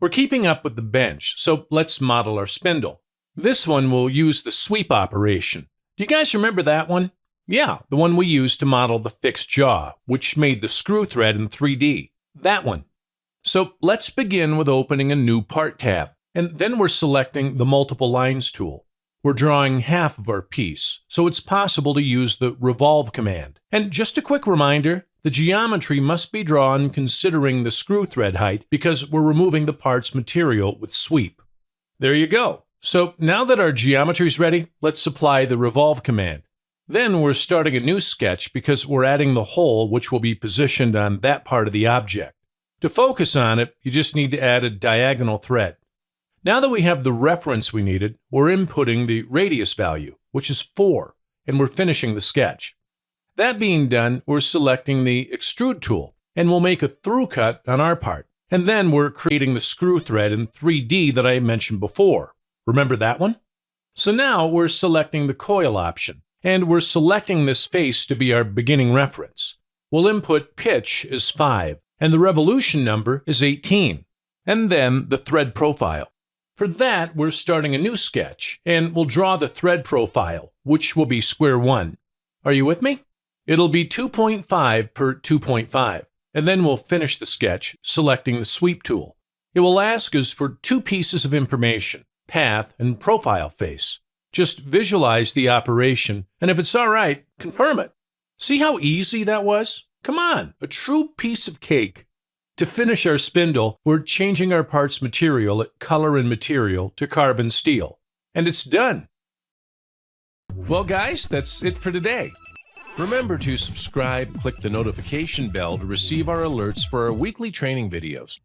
We're keeping up with the bench, so let's model our spindle. This one will use the sweep operation. Do you guys remember that one? Yeah, the one we used to model the fixed jaw, which made the screw thread in 3D. That one. So let's begin with opening a new part tab, and then we're selecting the multiple lines tool. We're drawing half of our piece, so it's possible to use the revolve command. And just a quick reminder, the geometry must be drawn considering the screw thread height because we're removing the part's material with sweep. There you go. So now that our geometry's ready, let's apply the revolve command. Then we're starting a new sketch because we're adding the hole which will be positioned on that part of the object. To focus on it, you just need to add a diagonal thread. Now that we have the reference we needed, we're inputting the radius value, which is 4, and we're finishing the sketch. That being done, we're selecting the extrude tool, and we'll make a through cut on our part. And then we're creating the screw thread in 3D that I mentioned before. Remember that one? So now we're selecting the coil option, and we're selecting this face to be our beginning reference. We'll input pitch as 5, and the revolution number is 18, and then the thread profile. For that, we're starting a new sketch, and we'll draw the thread profile, which will be square 1. Are you with me? It'll be 2.5 per 2.5, and then we'll finish the sketch, selecting the sweep tool. It will ask us for 2 pieces of information, path and profile face. Just visualize the operation, and if it's all right, confirm it. See how easy that was? Come on, a true piece of cake. To finish our spindle, we're changing our part's material at Color and Material to carbon steel. And it's done. Well guys, that's it for today. Remember to subscribe, click the notification bell to receive our alerts for our weekly training videos.